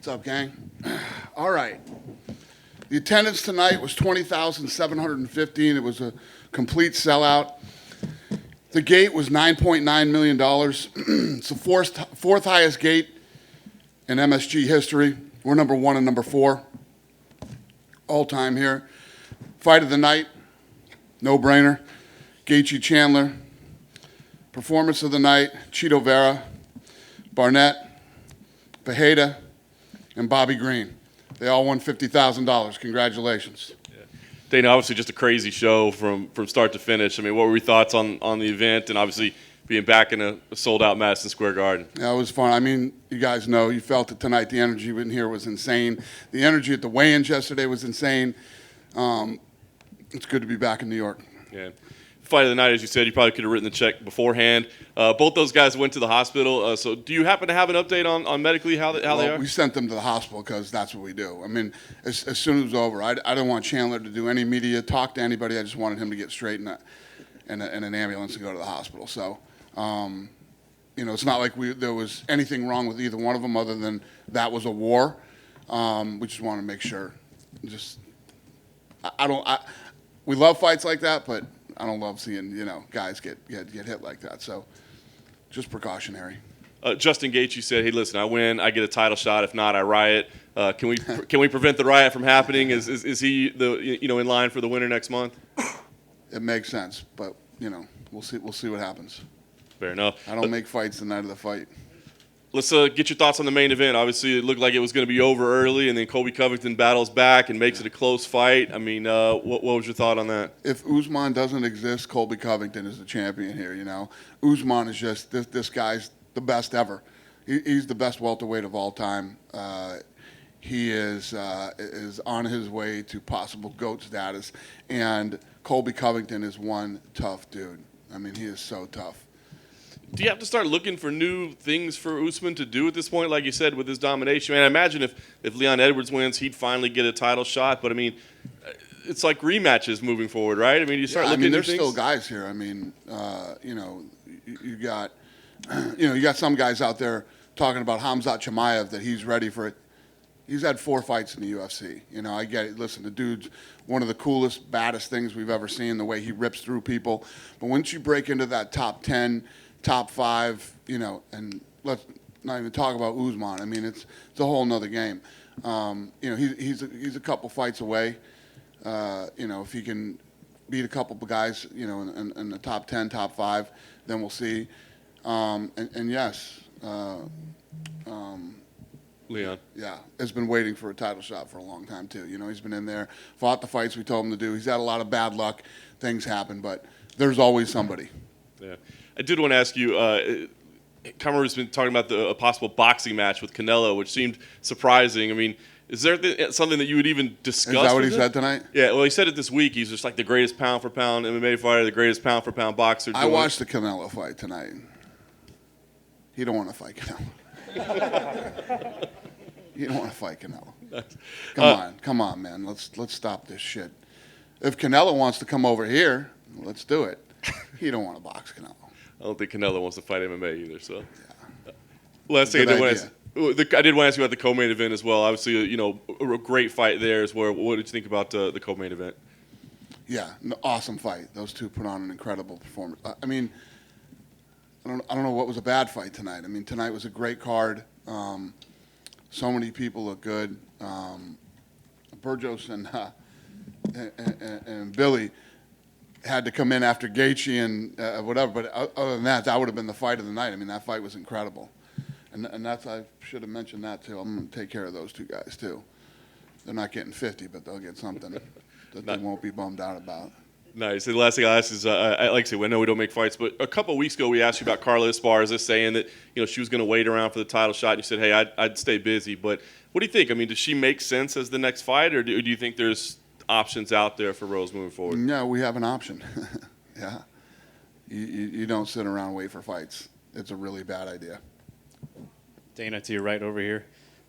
What's up, gang? All right. The attendance tonight was 20,715. It was a complete sellout. The gate was $9.9 million. It's the fourth highest gate in MSG history. We're number 1 and number 4 all time here. Fight of the night, no brainer. Gaethje Chandler. Performance of the night, Chito Vera, Barnett, Pereira, and Bobby Green. They all won $50,000. Congratulations. Yeah. Dana, obviously just a crazy show from start to finish. I mean, what were your thoughts on the event and obviously being back in a sold-out Madison Square Garden? Yeah, it was fun. I mean, you guys know, you felt it tonight. The energy in here was insane. The energy at the weigh-ins yesterday was insane. It's good to be back in New York. Yeah. Fight of the night, as you said, you probably could have written the check beforehand. Both those guys went to the hospital. So do you happen to have an update on medically how they are? We sent them to the hospital because that's what we do. I mean, as soon as it was over, I didn't want Chandler to do any media, talk to anybody. I just wanted him to get straight in an ambulance and go to the hospital. So, it's not like there was anything wrong with either one of them other than that was a war. We just want to make sure. We love fights like that, but I don't love seeing, guys get hit like that. So just precautionary. Justin Gaethje said, "Hey, listen, I win, I get a title shot. If not, I riot. Can we prevent the riot from happening? Is he in line for the winner next month?" It makes sense, but we'll see what happens. Fair enough. I don't make fights the night of the fight. Let's get your thoughts on the main event. Obviously, it looked like it was going to be over early, and then Colby Covington battles back and makes it a close fight. I mean, what was your thought on that? If Usman doesn't exist, Colby Covington is the champion here, Usman is just, this guy's the best ever. He's the best welterweight of all time. He is on his way to possible GOAT status, and Colby Covington is one tough dude. I mean, he is so tough. Do you have to start looking for new things for Usman to do at this point, like you said, with his domination? I imagine if Leon Edwards wins, he'd finally get a title shot. But, I mean, it's like rematches moving forward, right? I mean, you start looking at there's things. Still guys here. I mean, you got some guys out there talking about Khamzat Chimaev that he's ready for it. He's had 4 fights in the UFC. I get it. Listen, the dude's one of the coolest, baddest things we've ever seen, the way he rips through people. But once you break into that top 10, top 5, and let's not even talk about Usman. I mean, it's a whole nother game. He's a couple fights away. If he can beat a couple of guys, in the top 10, top 5, then we'll see. And yes, Leon. Yeah, has been waiting for a title shot for a long time too. He's been in there, fought the fights we told him to do. He's had a lot of bad luck. Things happen, but there's always somebody. Yeah. I did want to ask you, Kamaru's been talking about a possible boxing match with Canelo, which seemed surprising. I mean, is there something that you would even discuss? Is that what he said tonight? Yeah, well, he said it this week. He's just like the greatest pound-for-pound MMA fighter, the greatest pound-for-pound boxer. I watched the Canelo fight tonight. He don't want to fight Canelo. You don't want to fight Canelo. Come on, man. Let's stop this shit. If Canelo wants to come over here, let's do it. He don't want to box Canelo. I don't think Canelo wants to fight MMA either. So, yeah. Last thing I did want to ask you about the co-main event as well. Obviously, a great fight there as well. What did you think about the co-main event? Yeah, an awesome fight. Those two put on an incredible performance. I mean, I don't know what was a bad fight tonight. I mean, tonight was a great card. So many people look good. Burgos and Billy had to come in after Gaethje and whatever. But other than that would have been the fight of the night. I mean, that fight was incredible. And that's, I should have mentioned that too. I'm going to take care of those two guys too. They're not getting 50, but they'll get something that they won't be bummed out about. Nice. And the last thing I asked is, like I said, I know we don't make fights, but a couple of weeks ago we asked you about Carla Esparza saying that she was going to wait around for the title shot. And you said, hey, I'd stay busy. But what do you think? I mean, does she make sense as the next fight, or do you think there's options out there for Rose moving forward? No, we have an option. Yeah. You don't sit around and wait for fights. It's a really bad idea. Dana, to your right over here.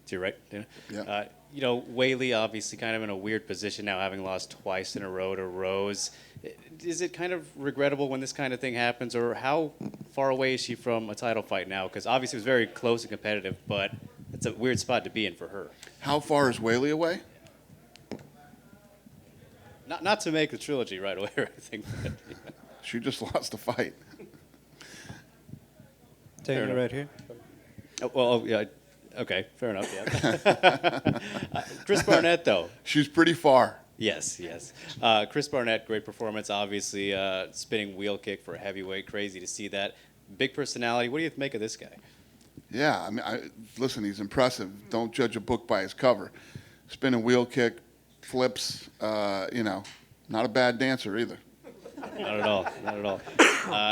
To your right, Dana. Yeah. Whaley obviously kind of in a weird position now, having lost twice in a row to Rose. Is it kind of regrettable when this kind of thing happens, or how far away is she from a title fight now? Because obviously it was very close and competitive, but It's a weird spot to be in for her. How far is Whaley away? Not to make the trilogy right away or anything. But, She just lost the fight. Fair Dana, enough. right here. yeah. Okay, fair enough. Yeah. Chris Barnett, though. She's pretty far. Yes. Chris Barnett, great performance. Obviously, spinning wheel kick for a heavyweight. Crazy to see that. Big personality. What do you make of this guy? Yeah, I mean, listen, he's impressive. Don't judge a book by its cover. Spinning wheel kick, flips, not a bad dancer either. Not at all. Not at all.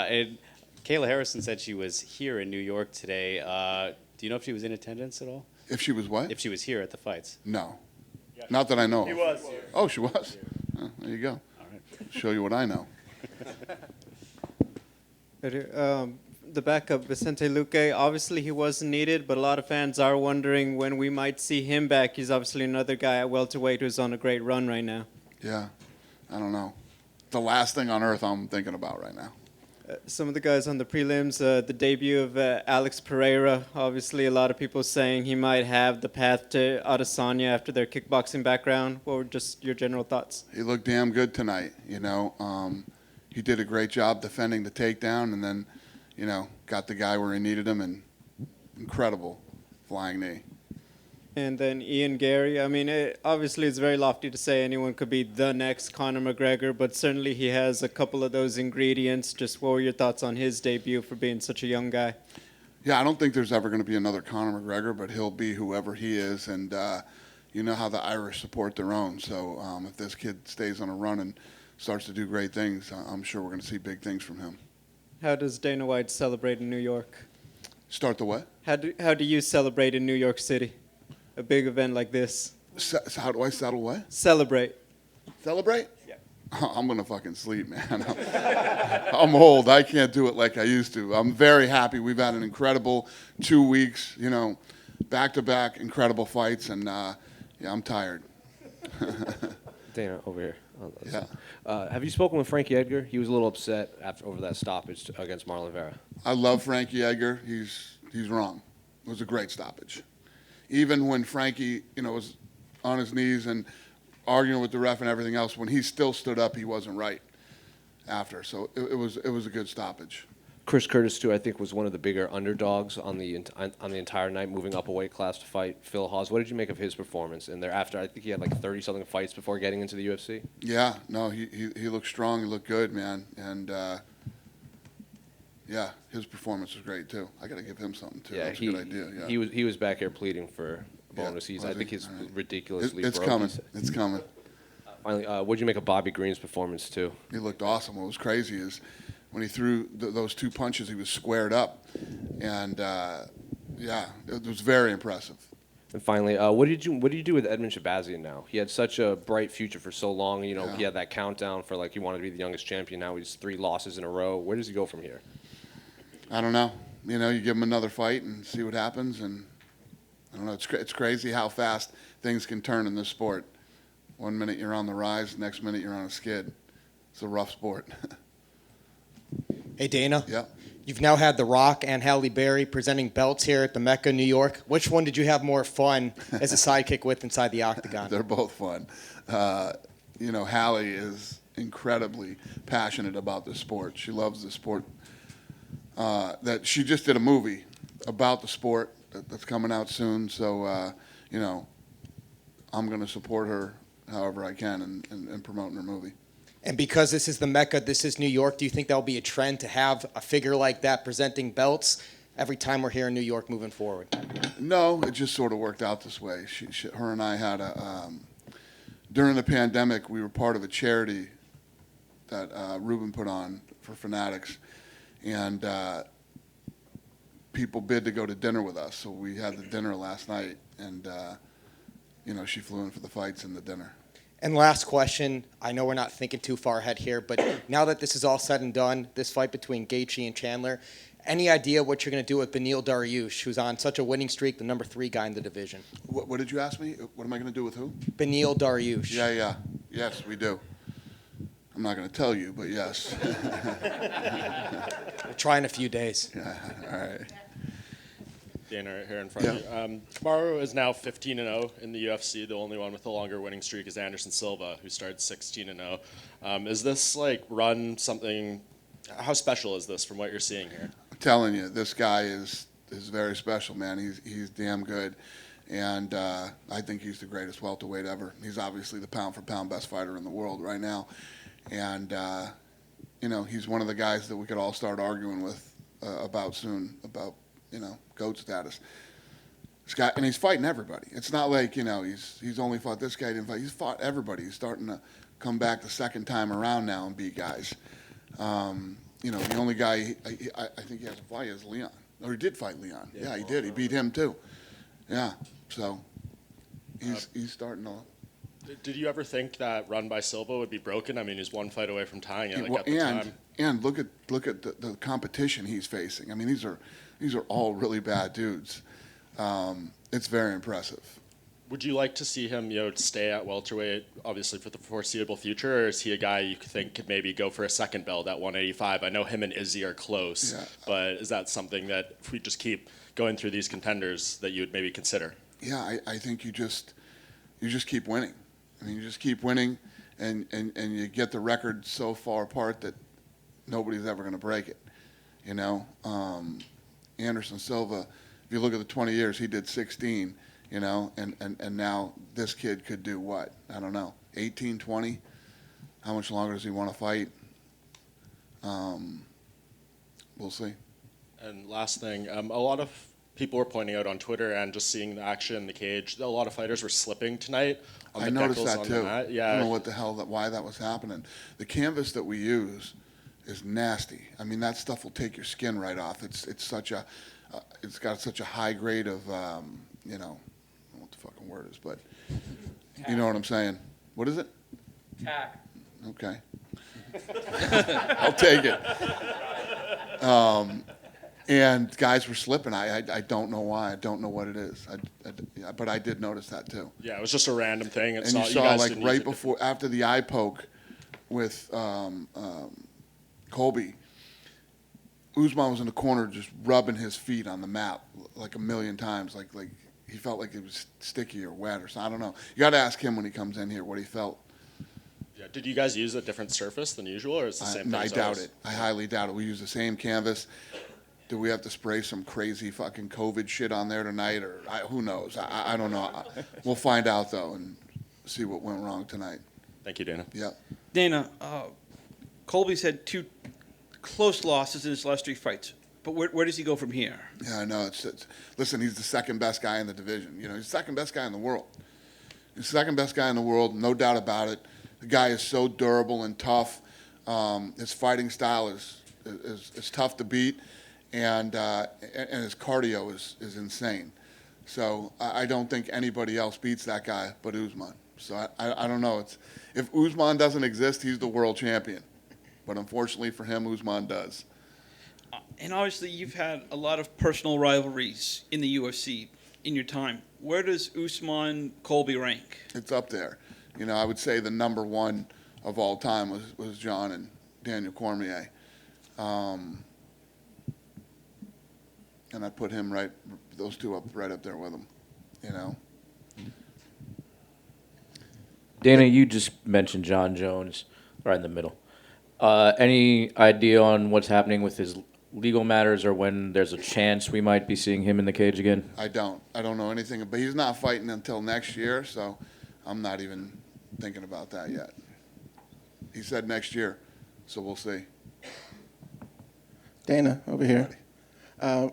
And Kayla Harrison said she was here in New York today. Do you know if she was in attendance at all? If she was what? If she was here at the fights? No. Not that I know of. He was here. Oh, she was? Oh, there you go. All right. Show you what I know. Right here. The backup, Vicente Luque, obviously he wasn't needed, but a lot of fans are wondering when we might see him back. He's obviously another guy at welterweight who's on a great run right now. Yeah, I don't know. The last thing on earth I'm thinking about right now. Some of the guys on the prelims, the debut of Alex Pereira, obviously a lot of people saying he might have the path to Adesanya after their kickboxing background. What were just your general thoughts? He looked damn good tonight, He did a great job defending the takedown and then, got the guy where he needed him, and incredible flying knee. And then Ian Gary, I mean, obviously it's very lofty to say anyone could be the next Conor McGregor, but certainly he has a couple of those ingredients. Just what were your thoughts on his debut for being such a young guy? Yeah, I don't think there's ever going to be another Conor McGregor, but he'll be whoever he is, and you know how the Irish support their own. So if this kid stays on a run and starts to do great things, I'm sure we're going to see big things from him. How does Dana White celebrate in New York? Start the what? How do you celebrate in New York City? A big event like this. How do I settle what? Celebrate. Celebrate? Yeah. I'm going to fucking sleep, man. I'm old. I can't do it like I used to. I'm very happy. We've had an incredible 2 weeks, back-to-back incredible fights, and, I'm tired. Dana, over here. Yeah. Have you spoken with Franke Edgar? He was a little upset over that stoppage against Marlon Vera. I love Frankie Edgar. He's wrong. It was a great stoppage. Even when Frankie, was on his knees and arguing with the ref and everything else, when he still stood up, he wasn't right after. So it was a good stoppage. Chris Curtis, too, I think was one of the bigger underdogs on the entire night, moving up a weight class to fight Phil Hawes. What did you make of his performance? And thereafter, I think he had like 30-something fights before getting into the UFC. Yeah, no, he looked strong. He looked good, man. And, yeah, his performance was great, too. I got to give him something, too. Yeah, That's a good idea. Yeah. He was back here pleading for a bonus. Yeah, I think he's all right. ridiculously It's broke. coming. It's coming. Finally, what did you make of Bobby Green's performance, too? He looked awesome. What was crazy is when he threw those two punches, he was squared up. And, yeah, it was very impressive. And finally, what do you do with Edmund Shabazian now? He had such a bright future for so long. Yeah. He had that countdown for he wanted to be the youngest champion. Now he's 3 losses in a row. Where does he go from here? I don't know. You give him another fight and see what happens. And I don't know. It's crazy how fast things can turn in this sport. 1 minute you're on the rise, next minute you're on a skid. It's a rough sport. Hey, Dana. Yeah. You've now had The Rock and Halle Berry presenting belts here at the Mecca, New York. Which one did you have more fun as a sidekick with inside the octagon? They're both fun. Halle is incredibly passionate about the sport. She loves the sport. That she just did a movie about the sport that's coming out soon. So, I'm going to support her however I can in promoting her movie. And because this is the Mecca, this is New York, do you think that will be a trend to have a figure like that presenting belts every time we're here in New York moving forward? No, it just sort of worked out this way. Her and I had during the pandemic, we were part of a charity that Ruben put on for fanatics. And people bid to go to dinner with us. So we had the dinner last night. And, she flew in for the fights and the dinner. And last question, I know we're not thinking too far ahead here, but now that this is all said and done, this fight between Gaethje and Chandler, any idea what you're going to do with Beneil Dariush, who's on such a winning streak, the number 3 guy in the division? What did you ask me? What am I going to do with who? Beneil Dariush. Yeah. Yes, we do. I'm not going to tell you, but yes. We'll try in a few days. Yeah, all right. Dana right here in front of you. Kamaru is now 15-0 in the UFC. The only one with a longer winning streak is Anderson Silva, who started 16-0. Is this like run something? How special is this from what you're seeing here? I'm telling you, this guy is very special, man. He's damn good, and I think he's the greatest welterweight ever. He's obviously the pound for pound best fighter in the world right now, and you know, he's one of the guys that we could all start arguing with about soon, about, you know, GOAT status. This guy, and he's fighting everybody. It's not like, you know, he's only fought this guy, didn't fight. He's fought everybody. He's starting to come back the second time around now and beat guys. You know, the only guy I think he has a fight is Leon. Or he did fight Leon. Yeah, he did. He beat him too. Yeah, so he's starting to. Did you ever think that run by Silva would be broken? I mean, he's one fight away from tying it. Like at the time. And look at the competition he's facing. I mean, these are all really bad dudes. It's very impressive. Would you like to see him, you know, stay at welterweight, obviously for the foreseeable future, or is he a guy you think could maybe go for a second belt at 185? I know him and Izzy are close, but is that something that if we just keep going through these contenders that you would maybe consider? Yeah, I think you just keep winning. I mean, you just keep winning, and you get the record so far apart that nobody's ever going to break it. You know, Anderson Silva, if you look at the 20 years, he did 16, you know, and now this kid could do what? I don't know, 18, 20? How much longer does he want to fight? We'll see. And last thing, a lot of people were pointing out on Twitter and just seeing the action in the cage, a lot of fighters were slipping tonight. I noticed that too. Yeah. I don't know what the hell, why that was happening. The canvas that we use is nasty. I mean, that stuff will take your skin right off. It's such a, it's got such a high grade of, you know, I don't know what the fucking word is, but you know what I'm saying. What is it? Tack. Okay. I'll take it. And guys were slipping. I don't know why. I don't know what it is. But I did notice that too. Yeah, it was just a random thing. And you saw like right before, after the eye poke with Colby, Usman was in the corner just rubbing his feet on the mat like a million times. Like he felt like it was sticky or wet or something. I don't know. You got to ask him when he comes in here what he felt. Yeah. Did you guys use a different surface than usual, or is it the same thing? I doubt it. I highly doubt it. We use the same canvas. Do we have to spray some crazy fucking COVID shit on there tonight, or who knows? I don't know. We'll find out though and see what went wrong tonight. Thank you, Dana. Yeah. Dana, Colby's had 2 close losses in his last 3 fights. But where does he go from here? Yeah, I know. Listen, he's the second best guy in the division. You know, he's the second best guy in the world. He's the second best guy in the world, no doubt about it. The guy is so durable and tough. His fighting style is tough to beat, and his cardio is insane. So I don't think anybody else beats that guy but Usman. So I don't know. If Usman doesn't exist, he's the world champion. But unfortunately for him, Usman does. And obviously, you've had a lot of personal rivalries in the UFC in your time. Where does Usman Colby rank? It's up there. You know, I would say the number one of all time was John and Daniel Cormier. And I put him those two right up there with him, you know. Dana, you just mentioned John Jones right in the middle. Any idea on what's happening with his legal matters, or when there's a chance we might be seeing him in the cage again? I don't know anything, but he's not fighting until next year, so I'm not even thinking about that yet. He said next year, so we'll see. Dana, over here.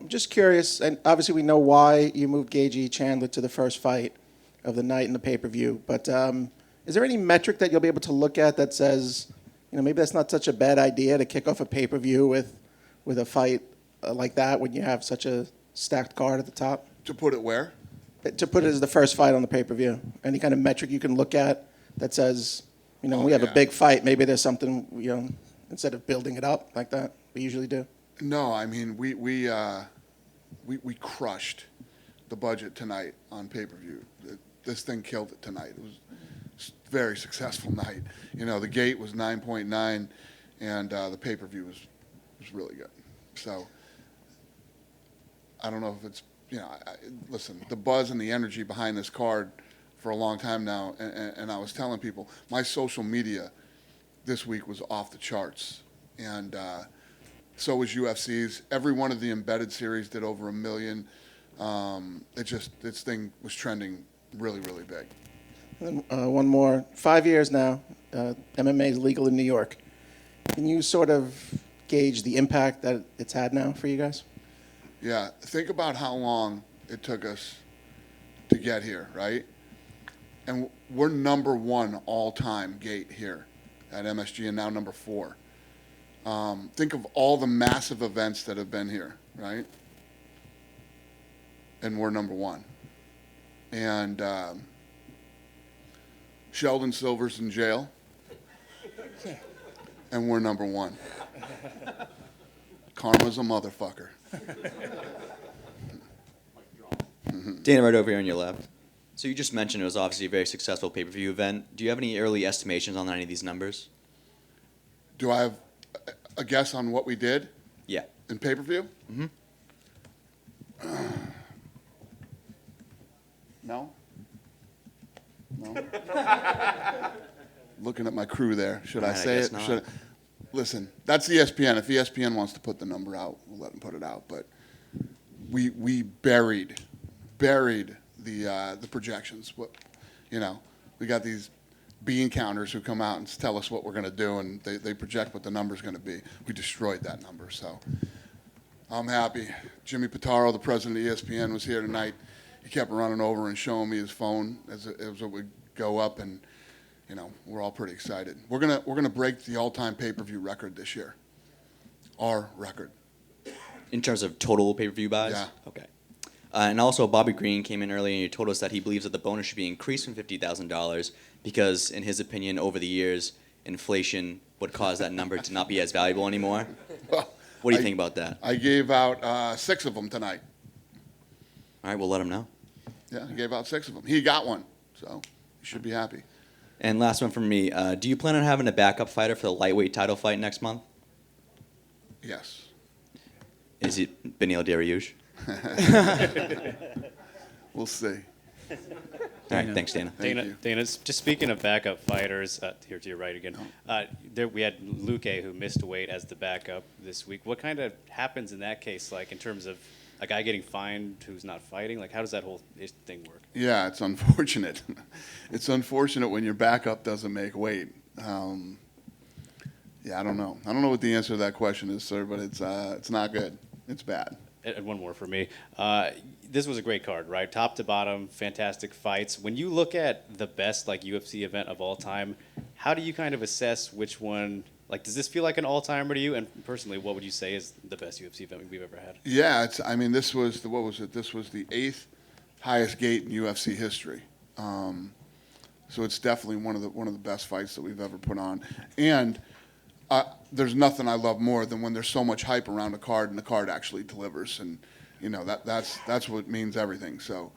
Just curious, and obviously we know why you moved Gaethje Chandler to the first fight of the night in the pay-per-view, but is there any metric that you'll be able to look at that says, you know, maybe that's not such a bad idea to kick off a pay-per-view with a fight like that when you have such a stacked card at the top? To put it where? To put it as the first fight on the pay-per-view. Any kind of metric you can look at that says, you know, we have a big fight, maybe there's something, you know, instead of building it up like that, we usually do. No, I mean, we crushed the budget tonight on pay-per-view. This thing killed it tonight. It was a very successful night. You know, the gate was 9.9, and the pay-per-view was really good. So I don't know if it's listen, the buzz and the energy behind this card for a long time now, and I was telling people, my social media this week was off the charts, and so was UFC's. Every one of the embedded series did over 1 million. This thing was trending really, really big. And then, one more. 5 years now, MMA is legal in New York. Can you sort of gauge the impact that it's had now for you guys? Yeah, think about how long it took us to get here, right? And we're number 1 all-time gate here at MSG, and now number 4. Think of all the massive events that have been here, right? And we're number 1. And Sheldon Silver's in jail, and we're number 1. Karma's a motherfucker. Dana, right over here on your left. So you just mentioned it was obviously a very successful pay-per-view event. Do you have any early estimations on any of these numbers? Do I have a guess on what we did? Yeah. In pay-per-view? Mm-hmm. No? No? Looking at my crew there. Should I say it? Listen, that's ESPN. If ESPN wants to put the number out, we'll let them put it out. But we buried the projections. We got these bean counters who come out and tell us what we're going to do, and they project what the number's going to be. We destroyed that number, so I'm happy. Jimmy Pitaro, the president of ESPN, was here tonight. He kept running over and showing me his phone as it would go up, and we're all pretty excited. We're gonna break the all-time pay-per-view record this year. Our record. In terms of total pay-per-view buys? Yeah. Okay. And also, Bobby Green came in earlier and he told us that he believes that the bonus should be increased from $50,000 because, in his opinion, over the years, inflation would cause that number to not be as valuable anymore. Well, what do you think about that? I gave out 6 of them tonight. All right, we'll let him know. Yeah, I gave out 6 of them. He got one, so he should be happy. And last one from me. Do you plan on having a backup fighter for the lightweight title fight next month? Yes. Is it Beneil Dariush? We'll see. All right, thanks, Dana. Dana, just speaking of backup fighters, here to your right again. We had Luke, who missed weight as the backup this week. What kind of happens in that case, like in terms of a guy getting fined who's not fighting? Like, how does that whole thing work? Yeah, it's unfortunate. It's unfortunate when your backup doesn't make weight. Yeah, I don't know. I don't know what the answer to that question is, sir, but it's not good. It's bad. And one more for me. This was a great card, right? Top to bottom, fantastic fights. When you look at the best UFC event of all time, how do you kind of assess which one? Like, does this feel like an all-timer to you? And personally, what would you say is the best UFC event we've ever had? Yeah, this was what was it? This was the 8th highest gate in UFC history. So it's definitely one of the best fights that we've ever put on. And there's nothing I love more than when there's so much hype around a card and the card actually delivers, and that's what means everything. So,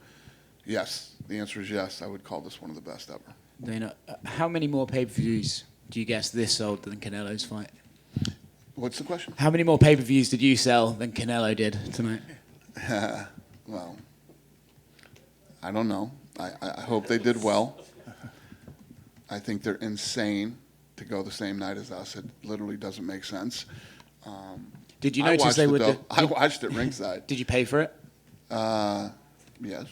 yes, the answer is yes. I would call this one of the best ever. Dana, how many more pay-per-views do you guess this sold than Canelo's fight? What's the question? How many more pay-per-views did you sell than Canelo did tonight? Well, I don't know. I hope they did well. I think they're insane to go the same night as us. It literally doesn't make sense. Did you notice they would? I watched it ringside. Did you pay for it? Yes.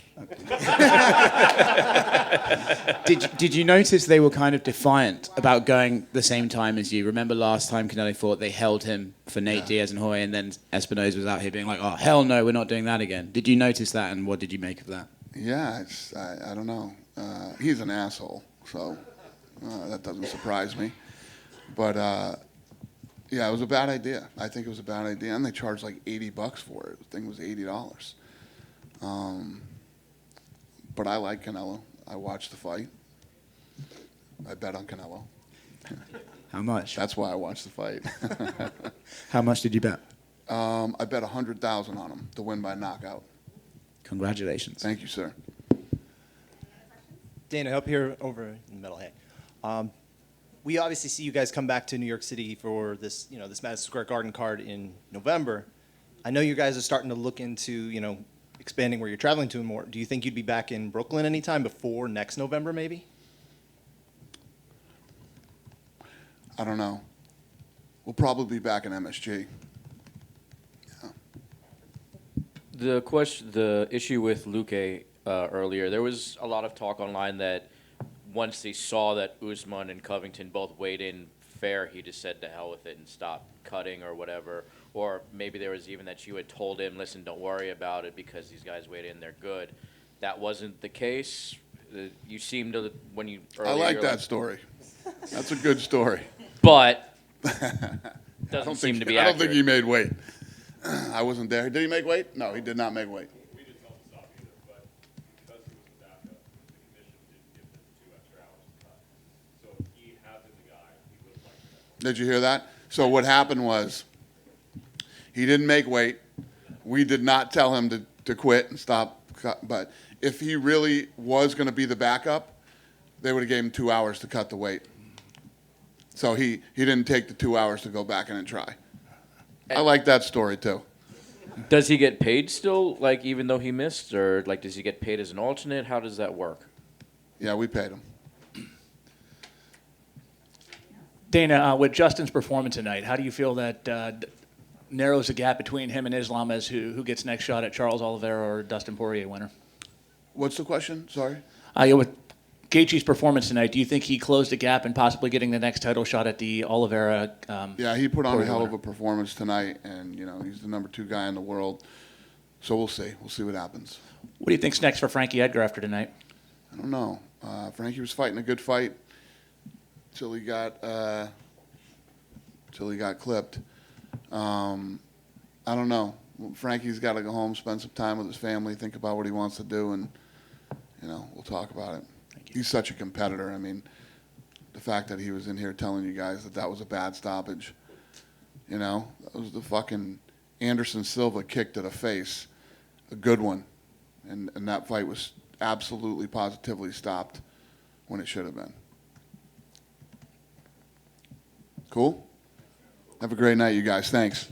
Did you notice they were kind of defiant about going the same time as you? Remember last time Canelo fought, they held him for Nate Diaz and Hoy, and then Espinosa was out here being like, "Oh hell no, we're not doing that again." Did you notice that, and what did you make of that? Yeah, I don't know. He's an asshole, so that doesn't surprise me. But yeah, it was a bad idea. I think it was a bad idea, and they charged like $80 for it. The thing was $80. But I like Canelo. I watched the fight. I bet on Canelo. How much? That's why I watched the fight. How much did you bet? I bet $100,000 on him to win by knockout. Congratulations. Thank you, sir. Dana, up here over in the middle. Hey, we obviously see you guys come back to New York City for this, this Madison Square Garden card in November. I know you guys are starting to look into, expanding where you're traveling to more, do you think you'd be back in Brooklyn anytime before next November, maybe? I don't know. We'll probably be back in MSG. The issue with Luque earlier, there was a lot of talk online that once they saw that Usman and Covington both weighed in fair, he just said to hell with it and stopped cutting or whatever. Or maybe there was even that you had told him, listen, don't worry about it because these guys weighed in, they're good. That wasn't the case. You seemed to, when you earlier, I like that story. That's a good story. But I doesn't seem to be I don't accurate. think he made weight. I wasn't there. Did he make weight? No, he did not make weight. We didn't tell him to stop either, but because he was the backup, the commission didn't give him 2 extra hours to cut. So if he had been the guy, he would have liked that. Did you hear that? So what happened was he didn't make weight. We did not tell him to quit and stop. But if he really was going to be the backup, they would have gave him 2 hours to cut the weight. So he didn't take the 2 hours to go back in and try. I like that story too. Does he get paid still, like even though he missed, or like does he get paid as an alternate? How does that work? Yeah, we paid him. Dana, with Justin's performance tonight, how do you feel that narrows the gap between him and Islam as who gets next shot at Charles Oliveira or Dustin Poirier winner? What's the question? Sorry. With Gaethje's performance tonight, do you think he closed the gap and possibly getting the next title shot at the Oliveira? Yeah, he put on a Poirier hell of winner? a performance tonight, and he's the number 2 guy in the world. So we'll see. We'll see what happens. What do you think's next for Frankie Edgar after tonight? I don't know. Frankie was fighting a good fight till he got clipped. I don't know. Frankie's got to go home, spend some time with his family, think about what he wants to do, and we'll talk about it. He's such a competitor. I mean, the fact that he was in here telling you guys that was a bad stoppage, that was the fucking Anderson Silva kick to the face, a good one, and that fight was absolutely positively stopped when it should have been. Cool? Have a great night, you guys. Thanks.